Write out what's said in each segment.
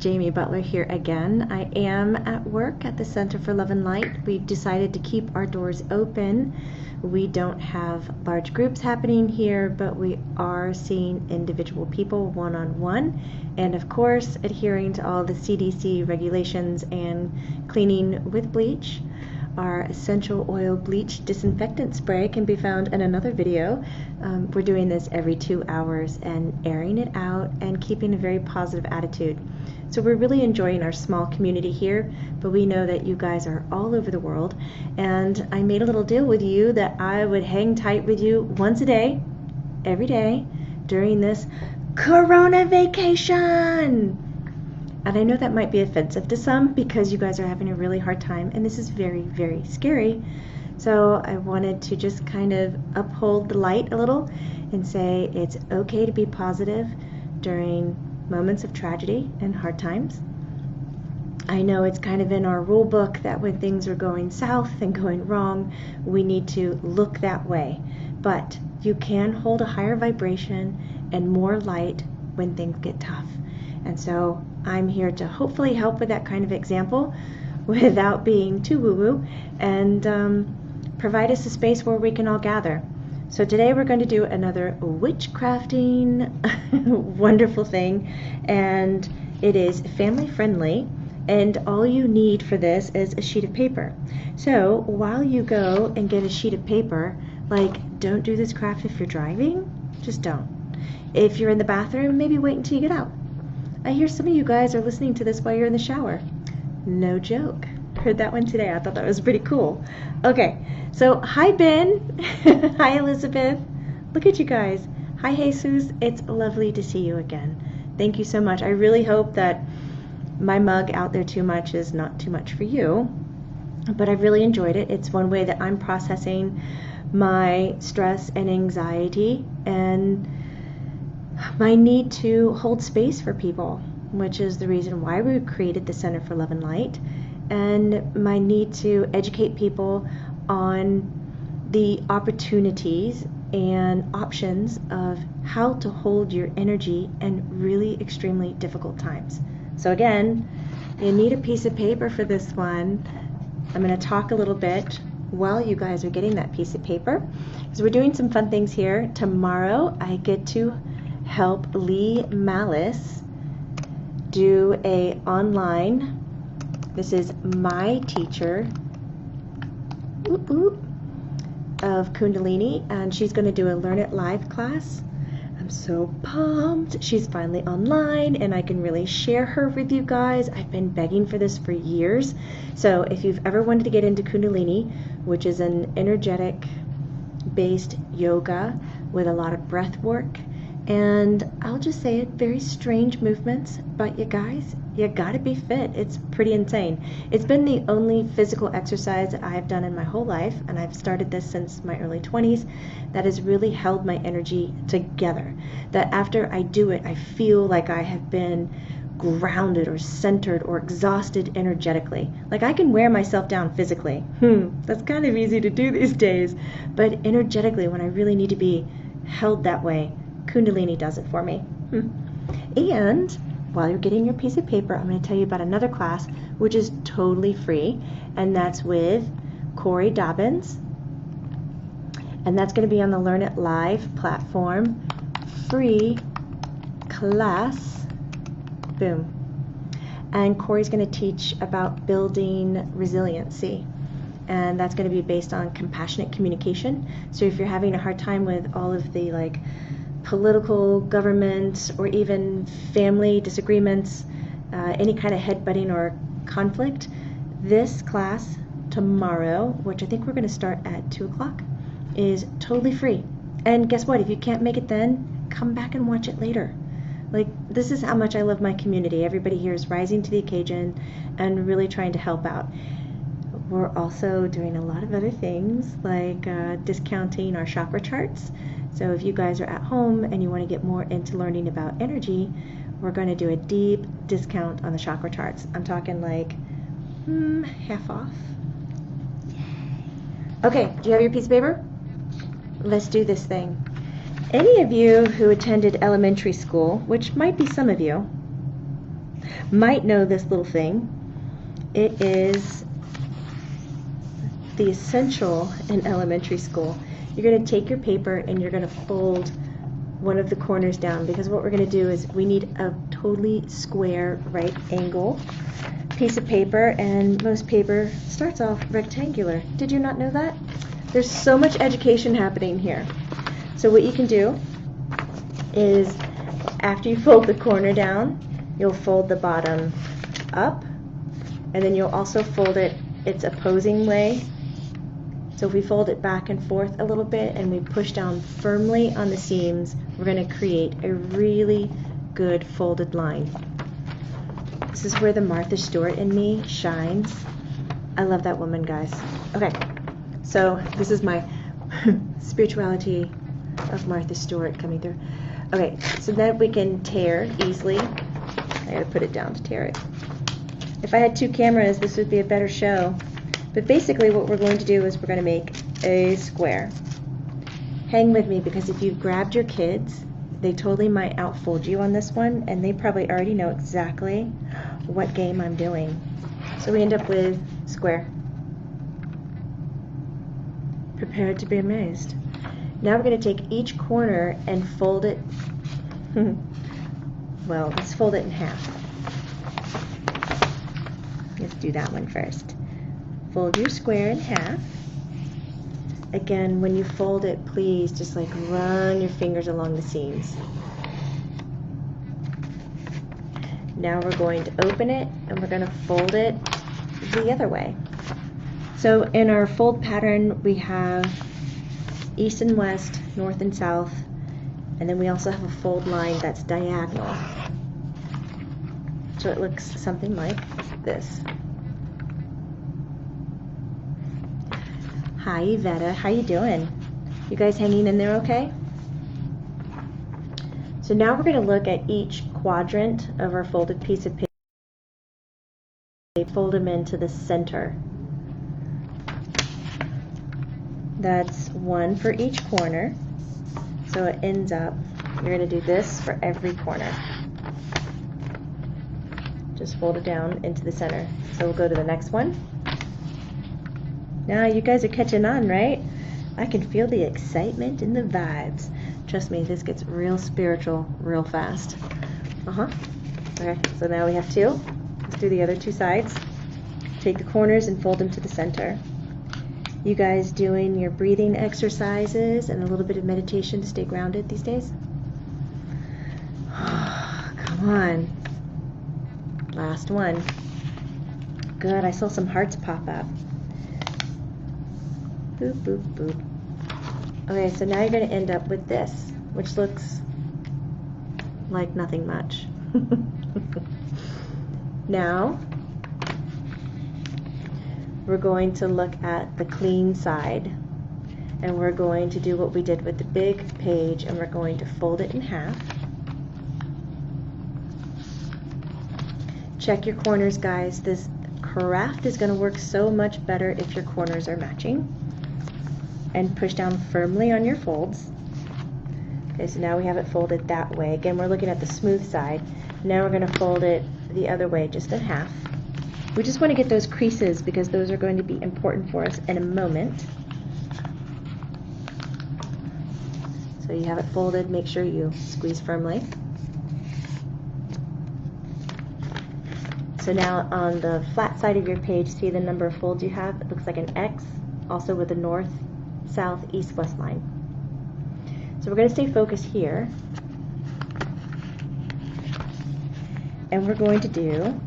Jamie Butler here again. I am at work at the Center for Love and Light. We've decided to keep our doors open. We don't have large groups happening here, but we are seeing individual people one-on-one, and of course adhering to all the CDC regulations and cleaning with bleach. Our essential oil bleach disinfectant spray can be found in another video. We're doing this every 2 hours and airing it out and keeping a very positive attitude. So we're really enjoying our small community here, but we know that you guys are all over the world, and I made a little deal with you that I would hang tight with you once a day, every day, during this Corona vacation. And I know that might be offensive to some because you guys are having a really hard time, and this is very, very scary. So I wanted to just kind of uphold the light a little and say it's okay to be positive during moments of tragedy and hard times. I know it's kind of in our rule book that when things are going south and going wrong, we need to look that way. But you can hold a higher vibration and more light when things get tough. And so I'm here to hopefully help with that kind of example without being too woo-woo, and provide us a space where we can all gather. So today we're going to do another witchcrafting wonderful thing, and it is family friendly, and all you need for this is a sheet of paper. So while you go and get a sheet of paper, don't do this craft if you're driving, just don't. If you're in the bathroom, maybe wait until you get out. I hear some of you guys are listening to this while you're in the shower. No joke. Heard that one today. I thought that was pretty cool. Okay, so hi Ben. Hi Elizabeth. Look at you guys. Hi Jesus. It's lovely to see you again. Thank you so much. I really hope that my mug out there too much is not too much for you, but I've really enjoyed it. It's one way that I'm processing my stress and anxiety and my need to hold space for people, which is the reason why we created the Center for Love and Light, and my need to educate people on the opportunities and options of how to hold your energy in really extremely difficult times. So again, you need a piece of paper for this one. I'm going to talk a little bit while you guys are getting that piece of paper, because we're doing some fun things here. Tomorrow I get to help Lee Malice do a online, this is my teacher of Kundalini, and she's going to do a Learn It Live class. I'm so pumped. She's finally online and I can really share her with you guys. I've been begging for this for years. So if you've ever wanted to get into Kundalini, which is an energetic based yoga with a lot of breath work, and I'll just say it, very strange movements, but you guys, you gotta be fit. It's pretty insane. It's been the only physical exercise that I've done in my whole life, and I've started this since my early 20s, that has really held my energy together. That after I do it, I feel like I have been grounded or centered or exhausted energetically. Like I can wear myself down physically. That's kind of easy to do these days, but energetically, when I really need to be held that way, Kundalini does it for me. And while you're getting your piece of paper, I'm going to tell you about another class which is totally free, and that's with Corey Dobbins, and that's going to be on the Learn It Live platform. Free class. Boom. And Corey's going to teach about building resiliency, and that's going to be based on compassionate communication. So if you're having a hard time with all of the political, government, or even family disagreements, any kind of headbutting or conflict, this class tomorrow, which I think we're going to start at 2 o'clock, is totally free. And guess what? If you can't make it then, come back and watch it later. This is how much I love my community. Everybody here is rising to the occasion and really trying to help out. We're also doing a lot of other things, like discounting our chakra charts. So if you guys are at home and you want to get more into learning about energy, we're going to do a deep discount on the chakra charts. I'm talking half off. Yay. Okay, do you have your piece of paper? Let's do this thing. Any of you who attended elementary school, which might be some of you, might know this little thing. It is the essential in elementary school. You're going to take your paper and you're going to fold one of the corners down, because what we're going to do is we need a totally square right angle piece of paper, and most paper starts off rectangular. Did you not know that? There's so much education happening here. So what you can do is, after you fold the corner down, you'll fold the bottom up, and then you'll also fold it its opposing way. So if we fold it back and forth a little bit and we push down firmly on the seams, we're going to create a really good folded line. This is where the Martha Stewart in me shines. I love that woman, guys. Okay, so this is my spirituality of Martha Stewart coming through. Okay, so then we can tear easily. I gotta put it down to tear it. If I had two cameras, this would be a better show. But basically what we're going to do is we're going to make a square. Hang with me, because if you've grabbed your kids, they totally might outfold you on this one, and they probably already know exactly what game I'm doing. So we end up with square. Prepared to be amazed. Now we're going to take each corner and fold it. Well, let's fold it in half. Let's do that one first. Fold your square in half. Again, when you fold it, please just like run your fingers along the seams. Now we're going to open it and we're going to fold it the other way. So in our fold pattern, we have east and west, north and south, and then we also have a fold line that's diagonal. So it looks something like this. Hi Yvetta, how you doing? You guys hanging in there okay? So now we're going to look at each quadrant of our folded piece of paper. Fold them into the center. That's one for each corner. So it ends up, you're going to do this for every corner. Just fold it down into the center. So we'll go to the next one. Now you guys are catching on, right? I can feel the excitement and the vibes. Trust me, this gets real spiritual real fast. Okay, so now we have two. Let's do the other two sides. Take the corners and fold them to the center. You guys doing your breathing exercises and a little bit of meditation to stay grounded these days? Come on. Last one. Good, I saw some hearts pop up. Boop, boop, boop. Okay, so now you're going to end up with this, which looks like nothing much. Now, we're going to look at the clean side, and we're going to do what we did with the big page, and we're going to fold it in half. Check your corners, guys. This craft is going to work so much better if your corners are matching. And push down firmly on your folds. Okay, so now we have it folded that way. Again, we're looking at the smooth side. Now we're going to fold it the other way, just in half. We just want to get those creases because those are going to be important for us in a moment. So you have it folded, make sure you squeeze firmly. So now on the flat side of your page, see the number of folds you have? It looks like an X, also with the north, south, east, west line. So we're going to stay focused here. And we're going to do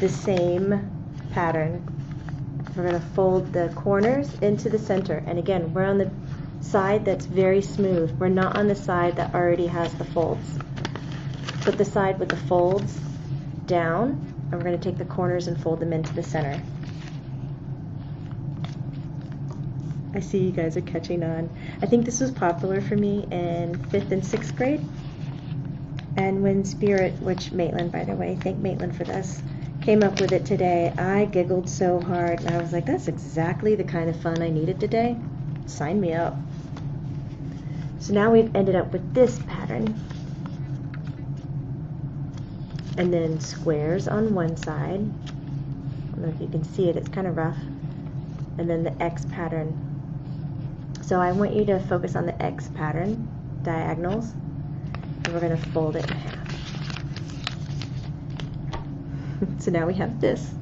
the same pattern. We're going to fold the corners into the center. And again, we're on the side that's very smooth. We're not on the side that already has the folds. Put the side with the folds down. And we're going to take the corners and fold them into the center. I see you guys are catching on. I think this was popular for me in 5th and 6th grade. And when Spirit, which Maitland, by the way, thank Maitland for this, came up with it today, I giggled so hard. And I was like, that's exactly the kind of fun I needed today. Sign me up. So now we've ended up with this pattern. And then squares on one side. I don't know if you can see it, it's kind of rough. And then the X pattern. So I want you to focus on the X pattern, diagonals, and we're going to fold it in half. So now we have this.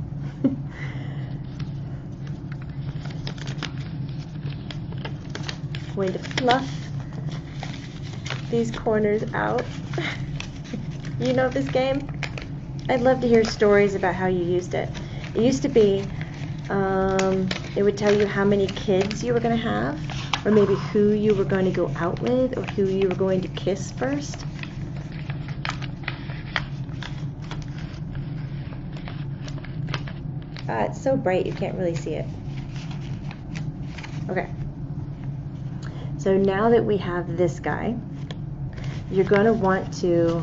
Going to fluff these corners out. You know this game? I'd love to hear stories about how you used it. It used to be, it would tell you how many kids you were going to have, or maybe who you were going to go out with, or who you were going to kiss first. It's so bright you can't really see it. Okay. So now that we have this guy, you're going to want to,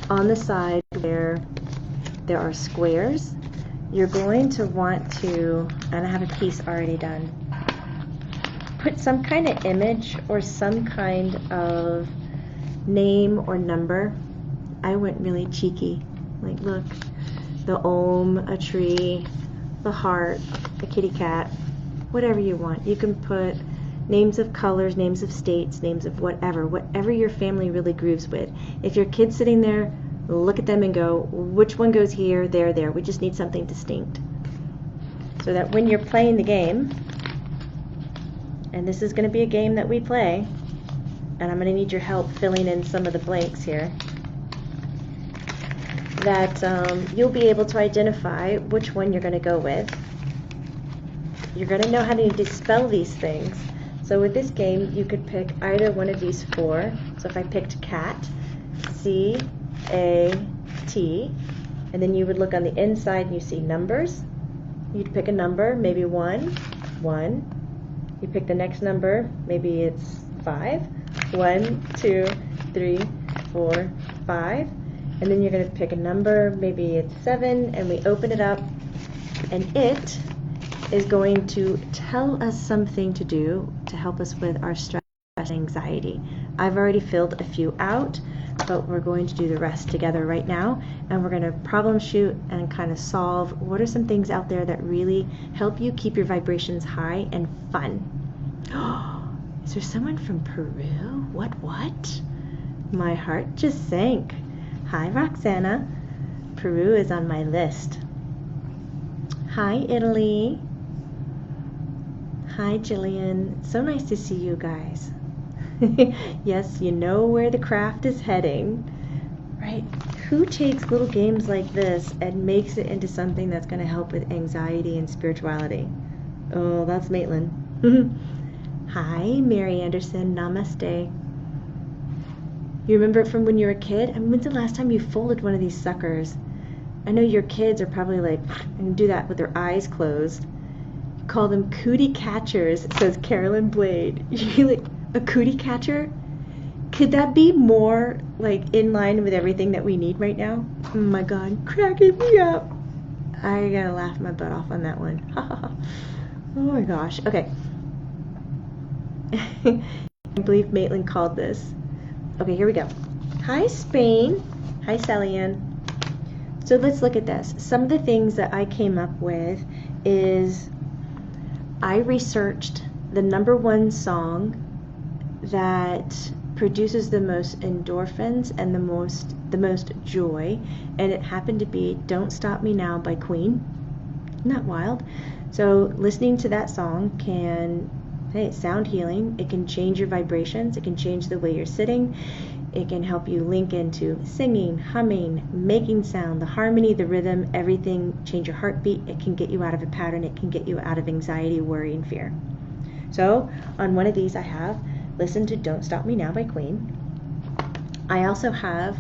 on the side where there are squares, you're going to want to, and I have a piece already done, put some kind of image or some kind of name or number. I went really cheeky. Like, look, the ohm, a tree, the heart, a kitty cat, whatever you want. You can put names of colors, names of states, names of whatever your family really grooves with. If your kid's sitting there, look at them and go, which one goes here, there, there. We just need something distinct. So that when you're playing the game, and this is going to be a game that we play, and I'm going to need your help filling in some of the blanks here, that you'll be able to identify which one you're going to go with. You're going to know how to dispel these things. So with this game, you could pick either one of these four. So if I picked cat, C-A-T, and then you would look on the inside and you see numbers. You'd pick a number, maybe 1. You pick the next number, maybe it's 5. 1, 2, 3, 4, 5. And then you're going to pick a number, maybe it's 7, and we open it up, and it is going to tell us something to do to help us with our stress and anxiety. I've already filled a few out, but we're going to do the rest together right now, and we're going to problem shoot and kind of solve what are some things out there that really help you keep your vibrations high and fun. Is there someone from Peru? What? My heart just sank. Hi, Roxana. Peru is on my list. Hi, Italy. Hi, Jillian. So nice to see you guys. Yes, you know where the craft is heading, right? Who takes little games like this and makes it into something that's going to help with anxiety and spirituality? Oh, that's Maitland. Hi, Mary Anderson. Namaste. You remember it from when you were a kid? I mean, when's the last time you folded one of these suckers? I know your kids are probably like, and do that with their eyes closed. Call them cootie catchers, says Carolyn Blade. You're like, a cootie catcher? Could that be more like in line with everything that we need right now? Oh my God, cracking me up. I gotta laugh my butt off on that one. Oh my gosh. Okay. I believe Maitland called this. Okay, here we go. Hi, Spain. Hi, Sally Ann. So let's look at this. Some of the things that I came up with is I researched the #1 song that produces the most endorphins and the most joy, and it happened to be Don't Stop Me Now by Queen. Isn't that wild? So listening to that song can, hey, sound healing. It can change your vibrations. It can change the way you're sitting. It can help you link into singing, humming, making sound, the harmony, the rhythm, everything, change your heartbeat. It can get you out of a pattern. It can get you out of anxiety, worry, and fear. So on one of these I have listen to Don't Stop Me Now by Queen. I also have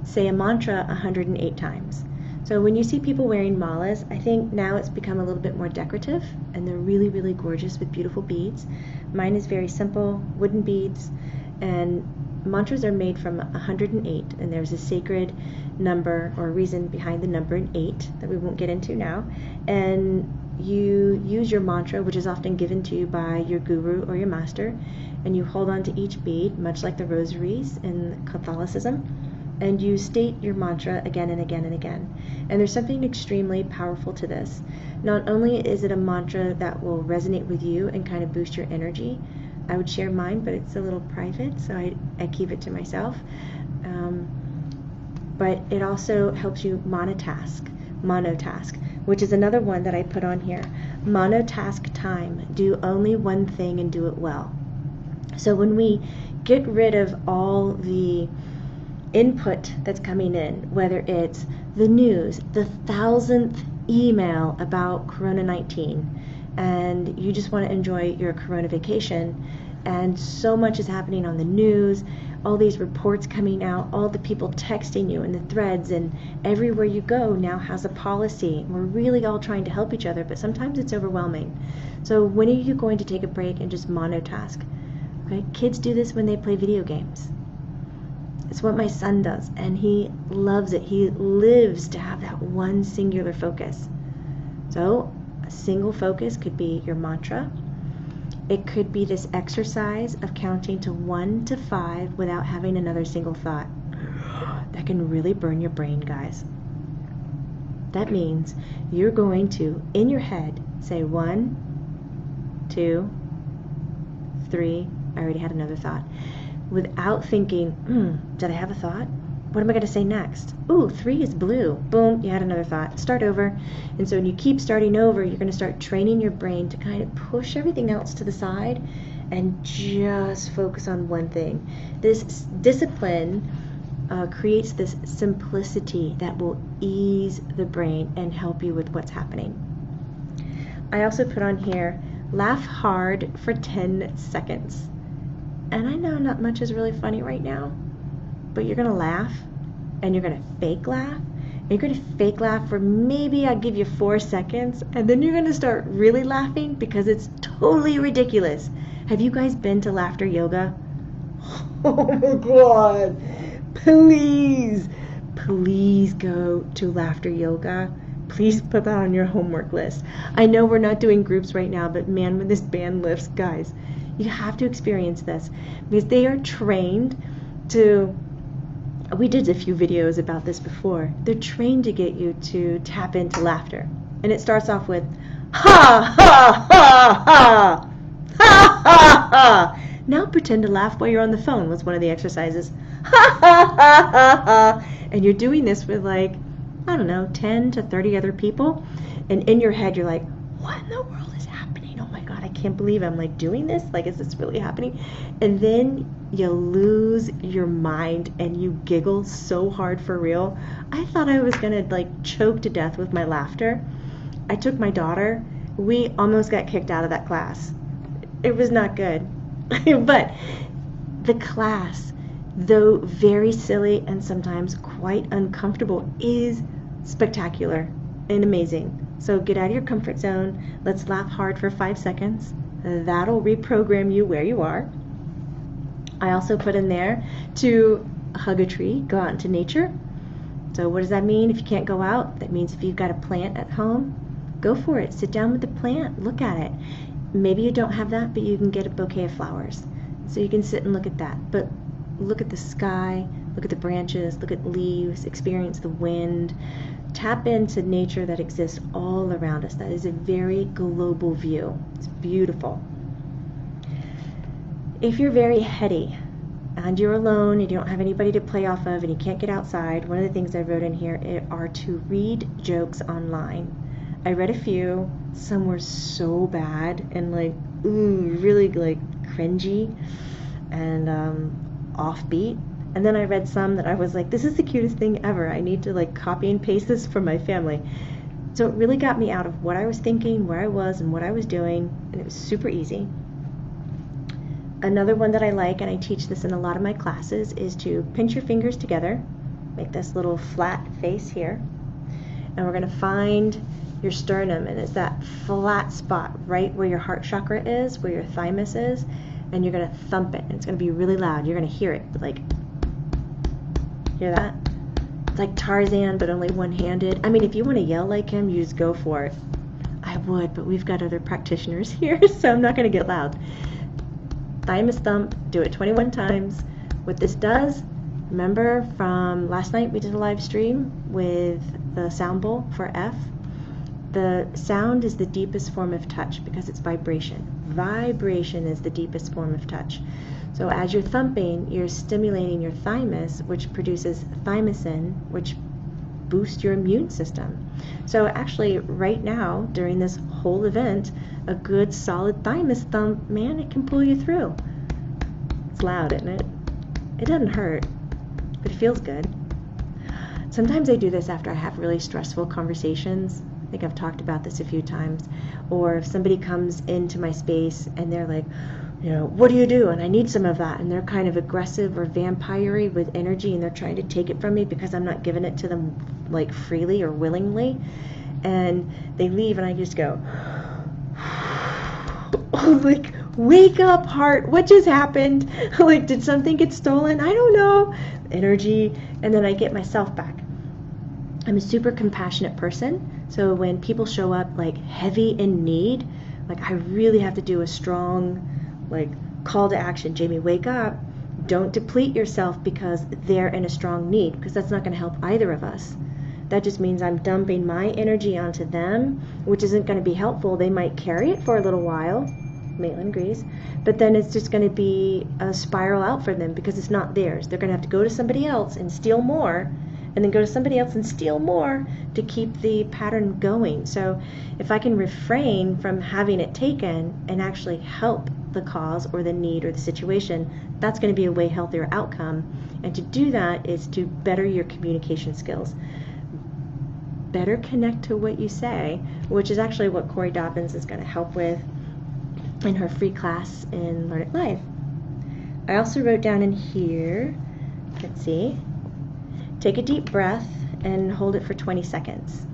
say a mantra 108 times. So when you see people wearing malas, I think now it's become a little bit more decorative, and they're really, really gorgeous with beautiful beads. Mine is very simple, wooden beads, and mantras are made from 108, and there's a sacred number or reason behind the number 8 that we won't get into now. And you use your mantra, which is often given to you by your guru or your master, and you hold on to each bead, much like the rosaries in Catholicism, and you state your mantra again and again and again. And there's something extremely powerful to this. Not only is it a mantra that will resonate with you and kind of boost your energy, I would share mine, but it's a little private, so I keep it to myself. But it also helps you monotask, which is another one that I put on here. Monotask time. Do only one thing and do it well. So when we get rid of all the input that's coming in, whether it's the news, the 1000th email about Corona-19, and you just want to enjoy your Corona vacation, and so much is happening on the news, all these reports coming out, all the people texting you in the threads, and everywhere you go now has a policy. We're really all trying to help each other, but sometimes it's overwhelming. So when are you going to take a break and just monotask? Okay? Kids do this when they play video games. It's what my son does, and he loves it. He lives to have that one singular focus. So a single focus could be your mantra. It could be this exercise of counting to 1 to 5 without having another single thought. That can really burn your brain, guys. That means you're going to, in your head, say 1, 2, 3. I already had another thought. Without thinking, did I have a thought? What am I going to say next? Ooh, 3 is blue. Boom, you had another thought. Start over. And so when you keep starting over, you're going to start training your brain to kind of push everything else to the side and just focus on one thing. This discipline creates this simplicity that will ease the brain and help you with what's happening. I also put on here, laugh hard for 10 seconds. And I know not much is really funny right now, but you're going to laugh, and you're going to fake laugh. And you're going to fake laugh for maybe I'll give you 4 seconds, and then you're going to start really laughing because it's totally ridiculous. Have you guys been to laughter yoga? Oh my God. Please go to laughter yoga. Please put that on your homework list. I know we're not doing groups right now, but man, when this band lifts, guys, you have to experience this because they are trained to, we did a few videos about this before, they're trained to get you to tap into laughter. And it starts off with, ha, ha, ha, ha, ha, ha, ha. Now pretend to laugh while you're on the phone was one of the exercises. Ha, ha, ha, ha, ha. And you're doing this with like, I don't know, 10 to 30 other people. And in your head, you're like, what in the world is happening? Oh my God, I can't believe I'm like doing this. Like, is this really happening? And then you lose your mind and you giggle so hard for real. I thought I was gonna like choke to death with my laughter. I took my daughter. We almost got kicked out of that class. It was not good. But the class, though very silly and sometimes quite uncomfortable, is spectacular and amazing. So get out of your comfort zone. Let's laugh hard for 5 seconds. That'll reprogram you where you are. I also put in there to hug a tree, go out into nature. So what does that mean? If you can't go out, that means if you've got a plant at home, go for it. Sit down with the plant, look at it. Maybe you don't have that, but you can get a bouquet of flowers. So you can sit and look at that. But look at the sky, look at the branches, look at leaves, experience the wind. Tap into nature that exists all around us. That is a very global view. It's beautiful. If you're very heady and you're alone and you don't have anybody to play off of and you can't get outside, one of the things I wrote in here are to read jokes online. I read a few. Some were so bad and like, ooh, really like cringy and offbeat. And then I read some that I was like, this is the cutest thing ever. I need to like copy and paste this for my family. So it really got me out of what I was thinking, where I was, and what I was doing, and it was super easy. Another one that I like, and I teach this in a lot of my classes, is to pinch your fingers together, make this little flat face here, and we're going to find your sternum, and it's that flat spot right where your heart chakra is, where your thymus is, and you're going to thump it, and it's going to be really loud. You're going to hear it, like, hear that? It's like Tarzan, but only one-handed. I mean, if you want to yell like him, you just go for it. I would, but we've got other practitioners here, so I'm not going to get loud. Thymus thump, do it 21 times. What this does, remember from last night we did a live stream with the sound bowl for F? The sound is the deepest form of touch because it's vibration. Vibration is the deepest form of touch. So as you're thumping, you're stimulating your thymus, which produces thymosin, which boosts your immune system. So actually, right now, during this whole event, a good solid thymus thump, man, it can pull you through. It's loud, isn't it? It doesn't hurt, but it feels good. Sometimes I do this after I have really stressful conversations. I think I've talked about this a few times. Or if somebody comes into my space and they're like, you know, what do you do? And I need some of that. And they're kind of aggressive or vampire-y with energy, and they're trying to take it from me because I'm not giving it to them like freely or willingly. And they leave and I just go, oh, like, wake up, heart. What just happened? Like, did something get stolen? I don't know. Energy. And then I get myself back. I'm a super compassionate person. So when people show up like heavy in need, like I really have to do a strong like call to action. Jamie, wake up. Don't deplete yourself because they're in a strong need, because that's not going to help either of us. That just means I'm dumping my energy onto them, which isn't going to be helpful. They might carry it for a little while, Maitland agrees, but then it's just going to be a spiral out for them because it's not theirs. They're going to have to go to somebody else and steal more, and then go to somebody else and steal more to keep the pattern going. So if I can refrain from having it taken and actually help the cause or the need or the situation, that's going to be a way healthier outcome. And to do that is to better your communication skills. Better connect to what you say, which is actually what Corey Dobbins is going to help with in her free class in Learn It Live. I also wrote down in here, let's see, take a deep breath and hold it for 20 seconds.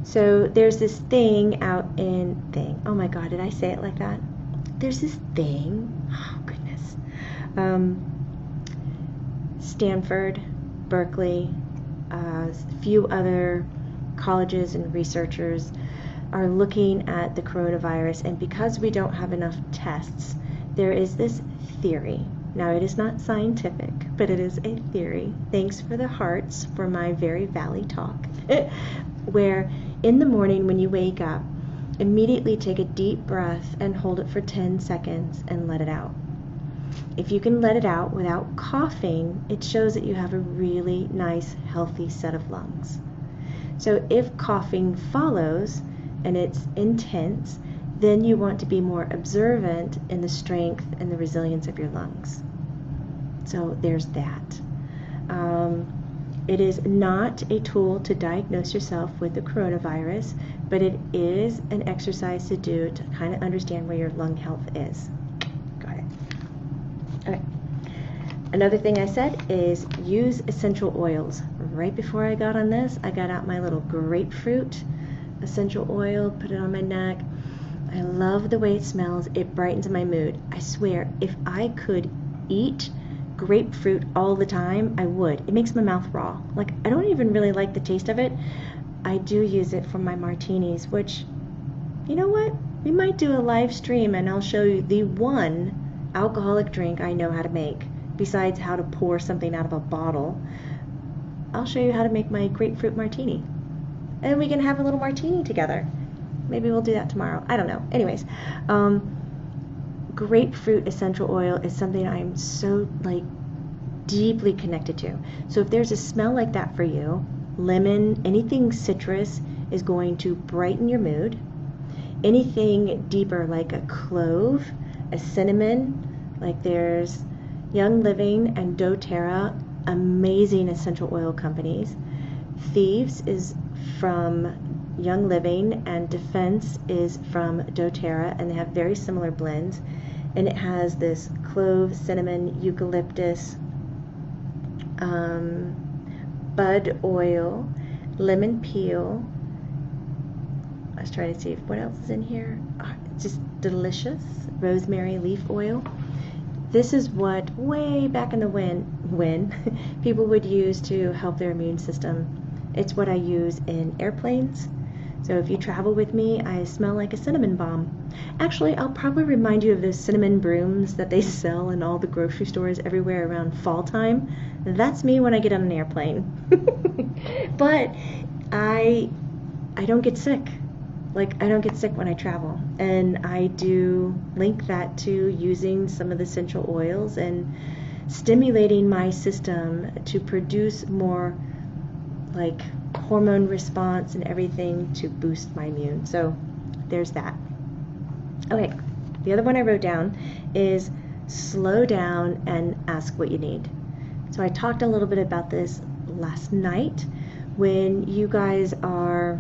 So there's this thing out in oh my God, did I say it like that? There's this thing, oh goodness, Stanford, Berkeley, a few other colleges and researchers are looking at the coronavirus, and because we don't have enough tests, there is this theory. Now, it is not scientific, but it is a theory. Thanks for the hearts for my very valley talk. Where in the morning when you wake up, immediately take a deep breath and hold it for 10 seconds and let it out. If you can let it out without coughing, it shows that you have a really nice, healthy set of lungs. So if coughing follows and it's intense, then you want to be more observant in the strength and the resilience of your lungs. So there's that. It is not a tool to diagnose yourself with the coronavirus, but it is an exercise to do to kind of understand where your lung health is. Got it. Okay. Another thing I said is use essential oils. Right before I got on this, I got out my little grapefruit essential oil, put it on my neck. I love the way it smells. It brightens my mood. I swear, if I could eat grapefruit all the time, I would. It makes my mouth raw. Like, I don't even really like the taste of it. I do use it for my martinis, which, you know what? We might do a live stream and I'll show you the one alcoholic drink I know how to make, besides how to pour something out of a bottle. I'll show you how to make my grapefruit martini. And we can have a little martini together. Maybe we'll do that tomorrow. I don't know. Anyways, grapefruit essential oil is something I'm so deeply connected to. So if there's a smell like that for you, lemon, anything citrus is going to brighten your mood. Anything deeper like a clove, a cinnamon, like there's Young Living and doTERRA, amazing essential oil companies. Thieves is from Young Living and Defense is from doTERRA, and they have very similar blends. And it has this clove, cinnamon, eucalyptus, bud oil, lemon peel. I was trying to see what else is in here. Oh, it's just delicious. Rosemary leaf oil. This is what way back in the when people would use to help their immune system. It's what I use in airplanes. So if you travel with me, I smell like a cinnamon bomb. Actually, I'll probably remind you of those cinnamon brooms that they sell in all the grocery stores everywhere around fall time. That's me when I get on an airplane. But I don't get sick. Like, I don't get sick when I travel. And I do link that to using some of the essential oils and stimulating my system to produce more like hormone response and everything to boost my immune. So there's that. Okay, the other one I wrote down is slow down and ask what you need. So I talked a little bit about this last night. When you guys are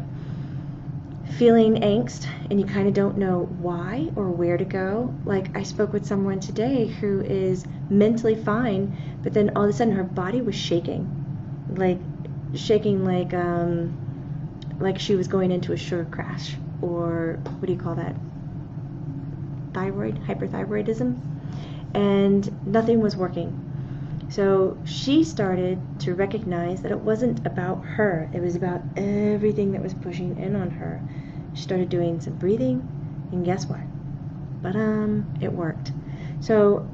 feeling angst and you kind of don't know why or where to go. Like, I spoke with someone today who is mentally fine, but then all of a sudden her body was shaking like she was going into a sugar crash, or what do you call that, hyperthyroidism, and nothing was working. So she started to recognize that it wasn't about her, it was about everything that was pushing in on her. She started doing some breathing, and guess what? It worked. So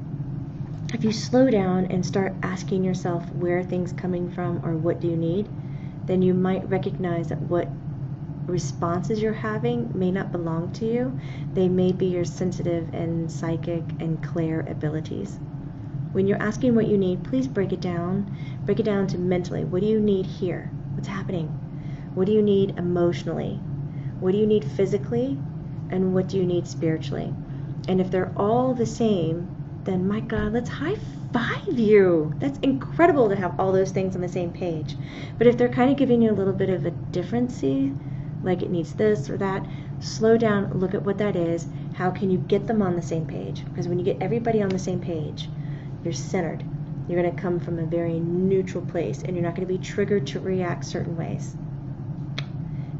if you slow down and start asking yourself where things coming from or what do you need, then you might recognize that what responses you're having may not belong to you. They may be your sensitive and psychic and clair abilities. When you're asking what you need, please break it down to mentally. What do you need here? What's happening? What do you need emotionally? What do you need physically? And what do you need spiritually? And if they're all the same, then my God, let's high five you. That's incredible to have all those things on the same page. But if they're kind of giving you a little bit of a differency, like it needs this or that, slow down, look at what that is. How can you get them on the same page? Because when you get everybody on the same page, you're centered. You're going to come from a very neutral place, and you're not going to be triggered to react certain ways.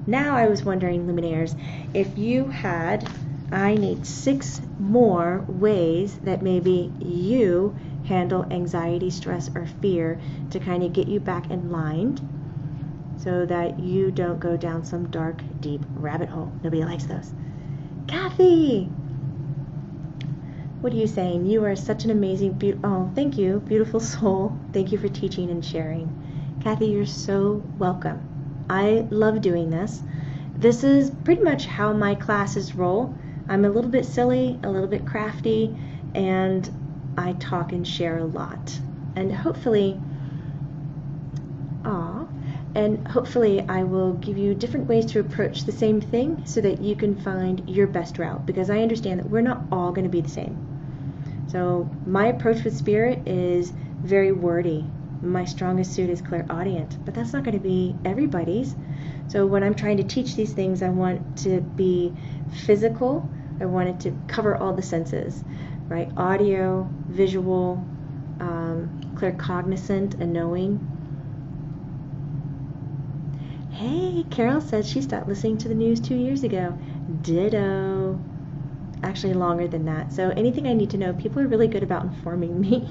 Now I was wondering, Luminaires, if you had, I need 6 more ways that maybe you handle anxiety, stress, or fear to kind of get you back in line so that you don't go down some dark, deep rabbit hole. Nobody likes those. Kathy! What are you saying? You are such an amazing, oh, thank you, beautiful soul. Thank you for teaching and sharing. Kathy, you're so welcome. I love doing this. This is pretty much how my classes roll. I'm a little bit silly, a little bit crafty, and I talk and share a lot. And hopefully I will give you different ways to approach the same thing so that you can find your best route, because I understand that we're not all going to be the same. So my approach with spirit is very wordy. My strongest suit is clairaudient, but that's not going to be everybody's. So when I'm trying to teach these things, I want to be physical. I want it to cover all the senses, right? Audio, visual, claircognizant, and knowing. Hey, Carol says she stopped listening to the news 2 years ago. Ditto. Actually, longer than that. So anything I need to know, people are really good about informing me.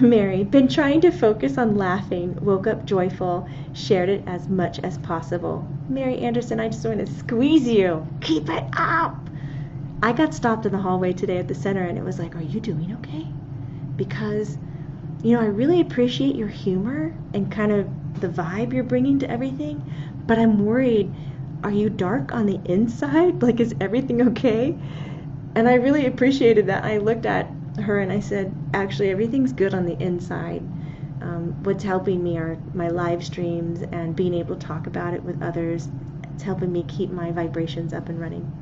Mary, been trying to focus on laughing, woke up joyful, shared it as much as possible. Mary Anderson, I just want to squeeze you. Keep it up. I got stopped in the hallway today at the center, and it was like, are you doing okay? Because, I really appreciate your humor and kind of the vibe you're bringing to everything, but I'm worried, are you dark on the inside? Like, is everything okay? And I really appreciated that. I looked at her and I said, actually, everything's good on the inside. What's helping me are my live streams and being able to talk about it with others. It's helping me keep my vibrations up and running.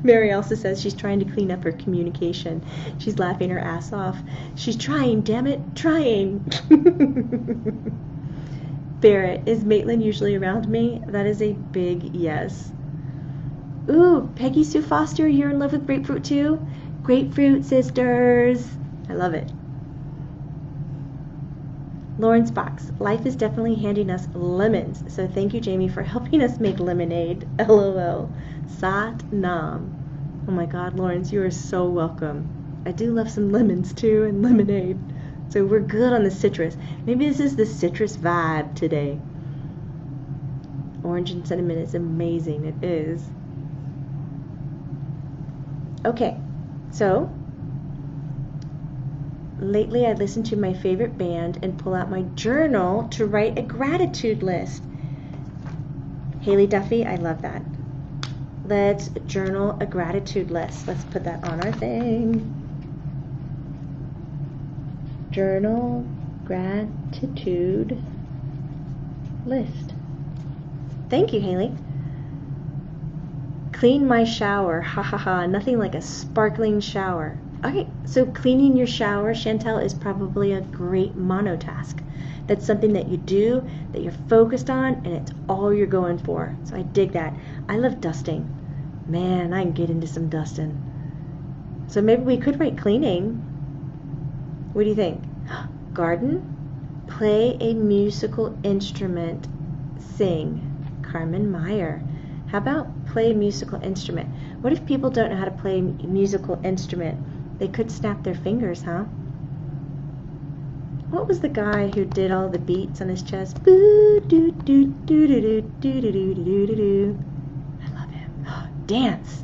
Mary also says she's trying to clean up her communication. She's laughing her ass off. She's trying, damn it, trying. Barrett, is Maitland usually around me? That is a big yes. Ooh, Peggy Sue Foster, you're in love with grapefruit too? Grapefruit sisters. I love it. Lawrence Fox, life is definitely handing us lemons, so thank you, Jamie, for helping us make lemonade. LOL. Sat Nam. Oh my God, Lawrence, you are so welcome. I do love some lemons too, and lemonade. So we're good on the citrus. Maybe this is the citrus vibe today. Orange and cinnamon is amazing. It is. Okay, so lately I listen to my favorite band and pull out my journal to write a gratitude list. Haley Duffy, I love that. Let's journal a gratitude list. Let's put that on our thing. Journal gratitude list. Thank you, Haley. Clean my shower. Ha ha ha. Nothing like a sparkling shower. Okay, so cleaning your shower, Chantel, is probably a great monotask. That's something that you do, that you're focused on, and it's all you're going for. So I dig that. I love dusting. Man, I can get into some dusting. So maybe we could write cleaning. What do you think? Garden? Play a musical instrument. Sing. Carmen Meyer. How about play a musical instrument? What if people don't know how to play a musical instrument? They could snap their fingers, huh? What was the guy who did all the beats on his chest? Boo doo doo doo doo doo doo doo doo doo doo doo. I love him. Dance.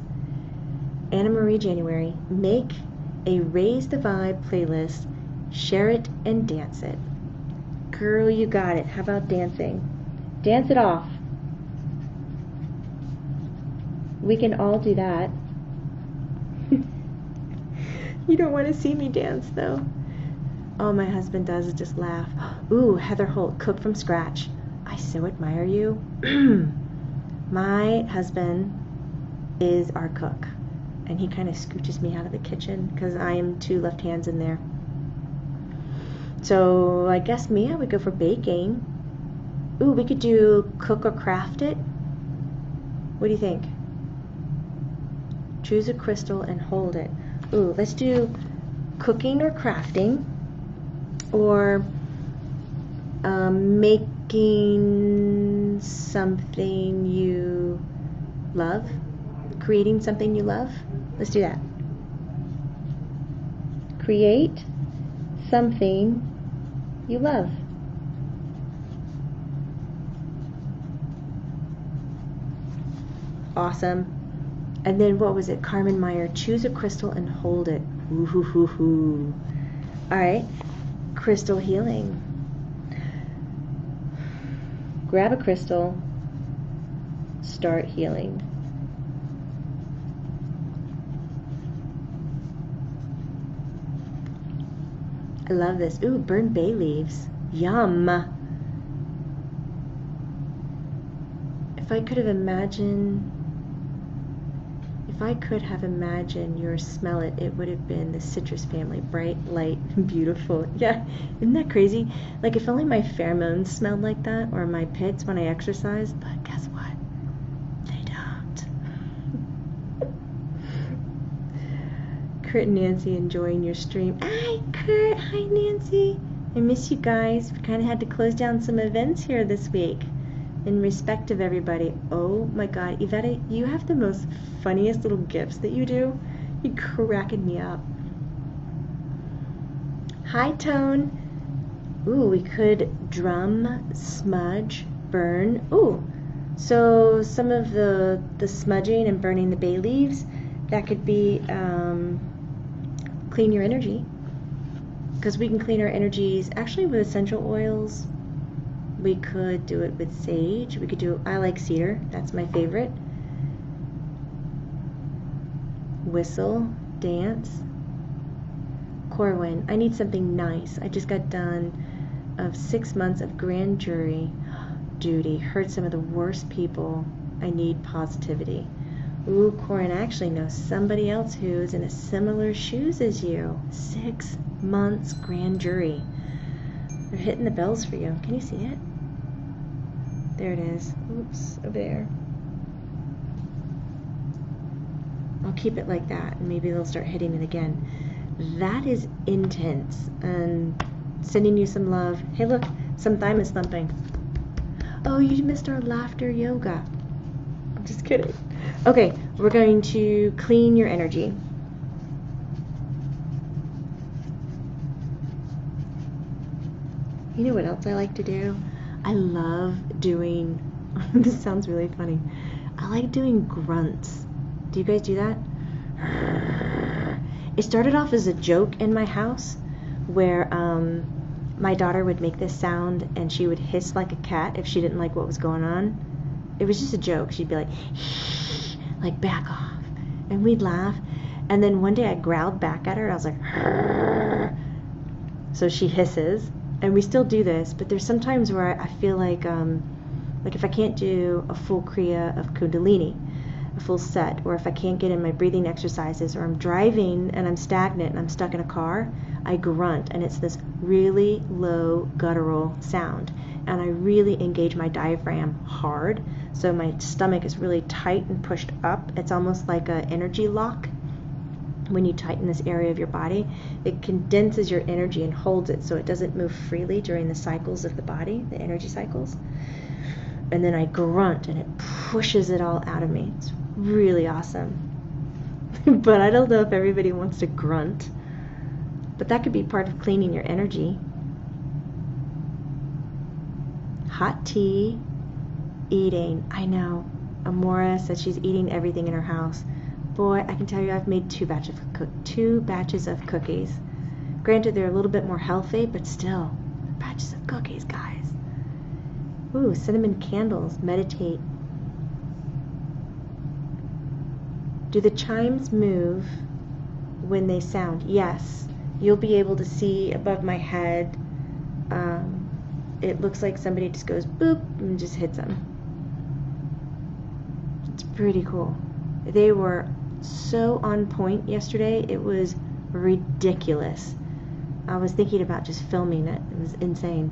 Anna Marie January. Make a Raise the Vibe playlist. Share it and dance it. Girl, you got it. How about dancing? Dance it off. We can all do that. You don't want to see me dance, though. All my husband does is just laugh. Ooh, Heather Holt, cook from scratch. I so admire you. My husband is our cook, and he kind of scooches me out of the kitchen because I am two left hands in there. So I guess me, I would go for baking. Ooh, we could do cook or craft it. What do you think? Choose a crystal and hold it. Ooh, let's do cooking or crafting, or making something you love, creating something you love. Let's do that. Create something you love. Awesome. And then what was it? Carmen Meyer, choose a crystal and hold it. Ooh hoo hoo hoo. All right, crystal healing. Grab a crystal, start healing. I love this. Ooh, burn bay leaves. Yum. If I could have imagined your smell it would have been the citrus family. Bright, light, and beautiful. Yeah, isn't that crazy? Like, if only my pheromones smelled like that, or my pits when I exercise, but guess what? They don't. Kurt and Nancy enjoying your stream. Hi, Kurt. Hi, Nancy. I miss you guys. We kind of had to close down some events here this week in respect of everybody. Oh my God, Yvette, you have the most funniest little gifts that you do. You're cracking me up. Hi, Tone. Ooh, we could drum, smudge, burn. Ooh, so some of the smudging and burning the bay leaves, that could be clean your energy. Because we can clean our energies actually with essential oils. We could do it with sage. We could do, I like cedar. That's my favorite. Whistle, dance. Corwin, I need something nice. I just got done of 6 months of grand jury duty. Heard some of the worst people. I need positivity. Ooh, Corin, I actually know somebody else who's in a similar shoes as you. 6 months grand jury. They're hitting the bells for you. Can you see it? There it is. Oops, over there. I'll keep it like that, and maybe they'll start hitting it again. That is intense. And sending you some love. Hey, look, some thymus thumping. Oh, you missed our laughter yoga. I'm just kidding. Okay, we're going to clean your energy. You know what else I like to do? I love doing, this sounds really funny, I like doing grunts. Do you guys do that? It started off as a joke in my house where my daughter would make this sound and she would hiss like a cat if she didn't like what was going on. It was just a joke. She'd be like back off. And we'd laugh. And then one day I growled back at her. I was like, so she hisses. And we still do this, but there's sometimes where I feel like if I can't do a full Kriya of Kundalini, a full set, or if I can't get in my breathing exercises, or I'm driving and I'm stagnant and I'm stuck in a car, I grunt, and it's this really low guttural sound, and I really engage my diaphragm hard, so my stomach is really tight and pushed up. It's almost like an energy lock. When you tighten this area of your body, it condenses your energy and holds it so it doesn't move freely during the cycles of the body, the energy cycles. And then I grunt and it pushes it all out of me. It's really awesome. But I don't know if everybody wants to grunt. But that could be part of cleaning your energy. Hot tea, eating. I know. Amora said she's eating everything in her house. Boy, I can tell you I've made two batches of cookies. Granted, they're a little bit more healthy, but still, batches of cookies, guys. Ooh, cinnamon candles. Meditate. Do the chimes move when they sound? Yes. You'll be able to see above my head. It looks like somebody just goes boop and just hits them. It's pretty cool. They were so on point yesterday. It was ridiculous. I was thinking about just filming it. It was insane.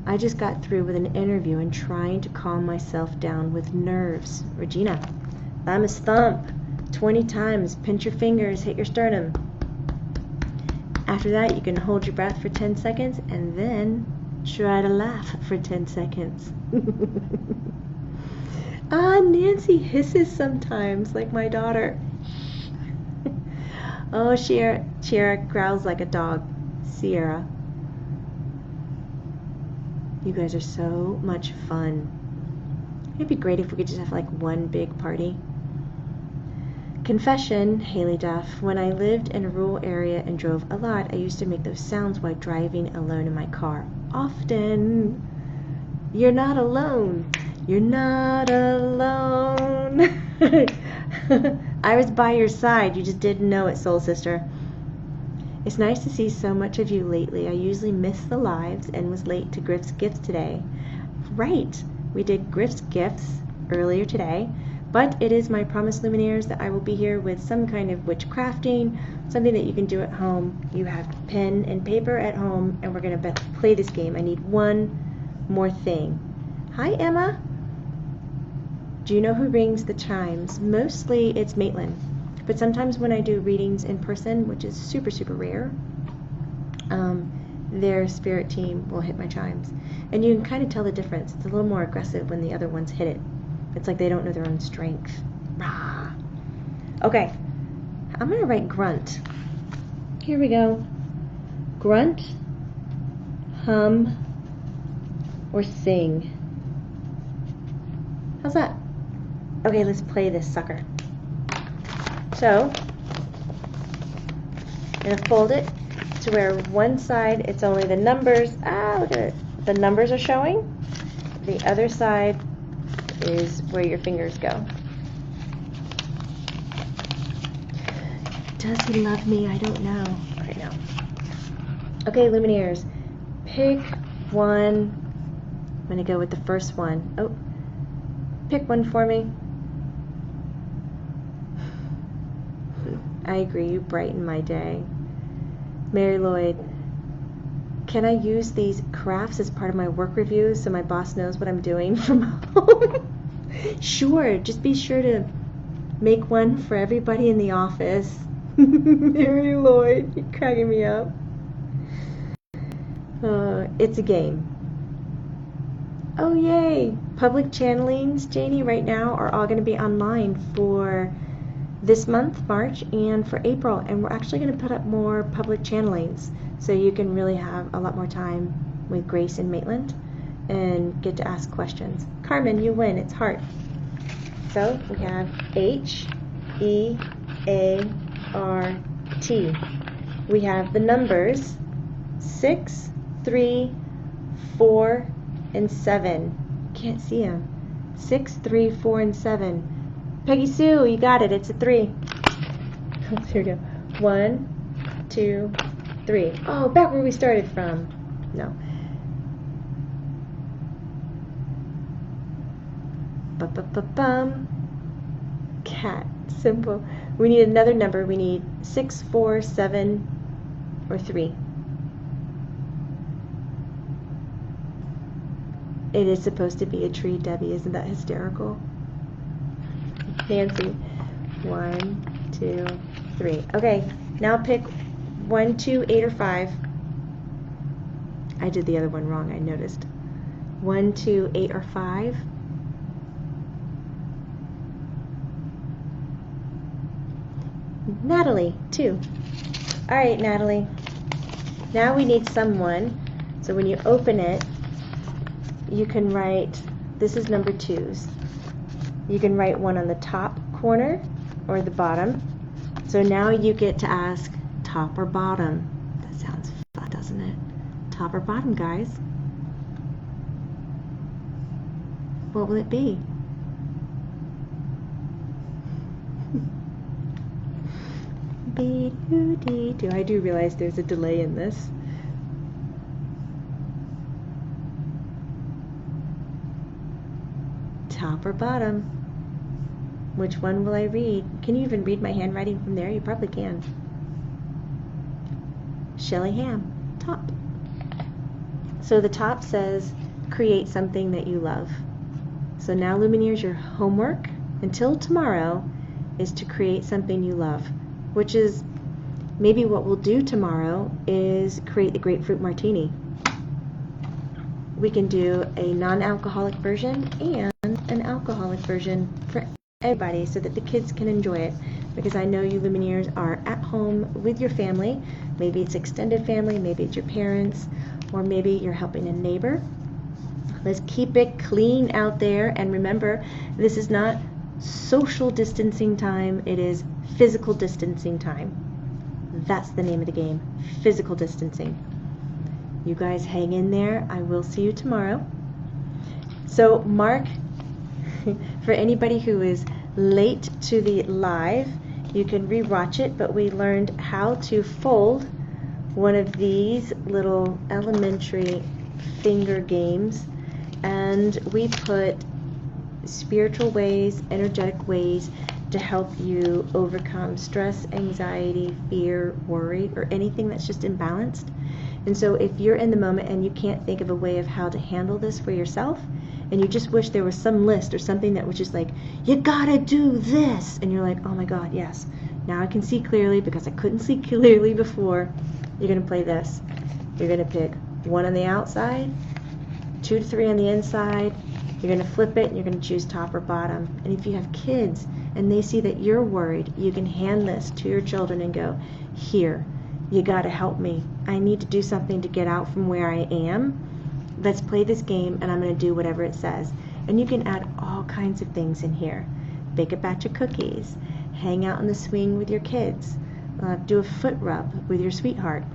I just got through with an interview and trying to calm myself down with nerves. Regina, thymus thump 20 times. Pinch your fingers, hit your sternum. After that, you can hold your breath for 10 seconds and then try to laugh for 10 seconds. Nancy hisses sometimes, like my daughter. Oh, Sierra growls like a dog. Sierra. You guys are so much fun. It'd be great if we could just have like one big party. Confession, Haley Duff. When I lived in a rural area and drove a lot, I used to make those sounds while driving alone in my car. Often. You're not alone. You're not alone. I was by your side. You just didn't know it, soul sister. It's nice to see so much of you lately. I usually miss the lives and was late to Griff's Gifts today. Right. We did Griff's Gifts earlier today, but it is my promise, Luminaires, that I will be here with some kind of witchcrafting, something that you can do at home. You have pen and paper at home, and we're going to play this game. I need one more thing. Hi, Emma. Do you know who rings the chimes? Mostly it's Maitland, but sometimes when I do readings in person, which is super, super rare, their spirit team will hit my chimes. And you can kind of tell the difference. It's a little more aggressive when the other ones hit it. It's like they don't know their own strength. Rah. Okay, I'm going to write grunt. Here we go. Grunt, hum, or sing. How's that? Okay, let's play this sucker. So, I'm going to fold it to where one side it's only the numbers. Look at it. The numbers are showing. The other side is where your fingers go. Does he love me? I don't know right now. Okay, Luminaires, pick one. I'm going to go with the first one. Oh, pick one for me. I agree, you brighten my day. Mary Lloyd, can I use these crafts as part of my work review so my boss knows what I'm doing from home? Sure, just be sure to make one for everybody in the office. Mary Lloyd, you're cracking me up. It's a game. Oh, yay! Public channelings, Janie, right now are all going to be online for this month, March, and for April. And we're actually going to put up more public channelings so you can really have a lot more time with Grace and Maitland and get to ask questions. Carmen, you win. It's heart. So we have H-E-A-R-T. We have the numbers 6, 3, 4, and 7. Can't see them. 6, 3, 4, and 7. Peggy Sue, you got it. It's a 3. Here we go. 1, 2, 3. Oh, back where we started from. No. Bum. Cat. Simple. We need another number. We need 6, 4, 7, or 3. It is supposed to be a tree, Debbie. Isn't that hysterical? Nancy. 1, 2, 3. Okay, now pick 1, 2, 8, or 5. I did the other one wrong, I noticed. 1, 2, 8, or 5. Natalie, 2. All right, Natalie. Now we need someone. So when you open it, you can write, this is number 2's. You can write one on the top corner or the bottom. So now you get to ask top or bottom. That sounds fun, doesn't it? Top or bottom, guys? What will it be? B-do-dee-do. I do realize there's a delay in this. Top or bottom? Which one will I read? Can you even read my handwriting from there? You probably can. Shelly Ham, top. So the top says, create something that you love. So now, Lumineers, your homework until tomorrow is to create something you love, which is maybe what we'll do tomorrow is create the grapefruit martini. We can do a non-alcoholic version and an alcoholic version for everybody so that the kids can enjoy it, because I know you Lumineers are at home with your family. Maybe it's extended family, maybe it's your parents, or maybe you're helping a neighbor. Let's keep it clean out there, and remember, this is not social distancing time, it is physical distancing time. That's the name of the game, physical distancing. You guys hang in there. I will see you tomorrow. So mark, for anybody who is late to the live, you can rewatch it, but we learned how to fold one of these little elementary finger games, and we put spiritual ways, energetic ways to help you overcome stress, anxiety, fear, worry, or anything that's just imbalanced. And so if you're in the moment and you can't think of a way of how to handle this for yourself, and you just wish there was some list or something that was just like, you gotta do this, and you're like, oh my God, yes, now I can see clearly because I couldn't see clearly before, you're gonna play this. You're gonna pick 1 on the outside, 2 to 3 on the inside. You're gonna flip it and you're gonna choose top or bottom. And if you have kids and they see that you're worried, you can hand this to your children and go, here, you gotta help me. I need to do something to get out from where I am. Let's play this game and I'm gonna do whatever it says. And you can add all kinds of things in here. Bake a batch of cookies, hang out on the swing with your kids, do a foot rub with your sweetheart.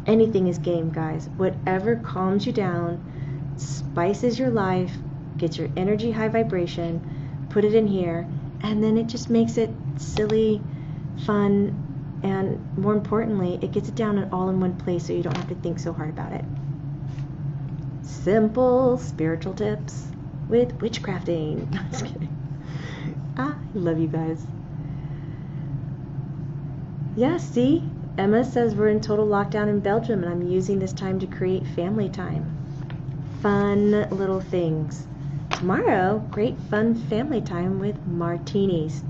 Anything is game, guys. Whatever calms you down, spices your life, gets your energy high vibration, put it in here, and then it just makes it silly, fun, and more importantly, it gets it down all in one place so you don't have to think so hard about it. Simple spiritual tips with witchcrafting. I'm just kidding. I love you guys. Yeah, see? Emma says we're in total lockdown in Belgium and I'm using this time to create family time. Fun little things. Tomorrow, great fun family time with martinis.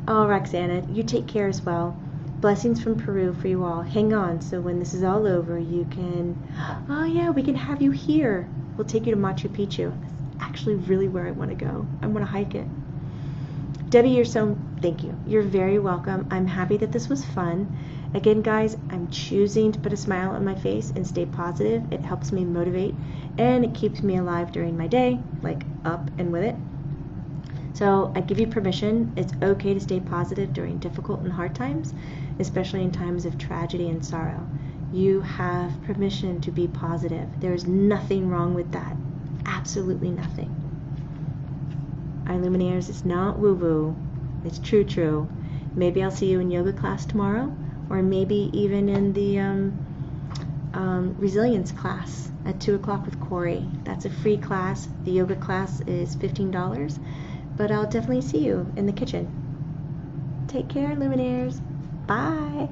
Oh, Roxana, you take care as well. Blessings from Peru for you all. Hang on, so when this is all over, you can... Oh yeah, we can have you here. We'll take you to Machu Picchu. That's actually really where I want to go. I want to hike it. Debbie, you're so Thank you. You're very welcome. I'm happy that this was fun. Again, guys, I'm choosing to put a smile on my face and stay positive. It helps me motivate and it keeps me alive during my day, like up and with it. So I give you permission. It's okay to stay positive during difficult and hard times, especially in times of tragedy and sorrow. You have permission to be positive. There's nothing wrong with that. Absolutely nothing. Our Luminaires, it's not woo-woo. It's true. Maybe I'll see you in yoga class tomorrow, or maybe even in the resilience class at 2 o'clock with Corey. That's a free class. The yoga class is $15, but I'll definitely see you in the kitchen. Take care, Luminaires. Bye.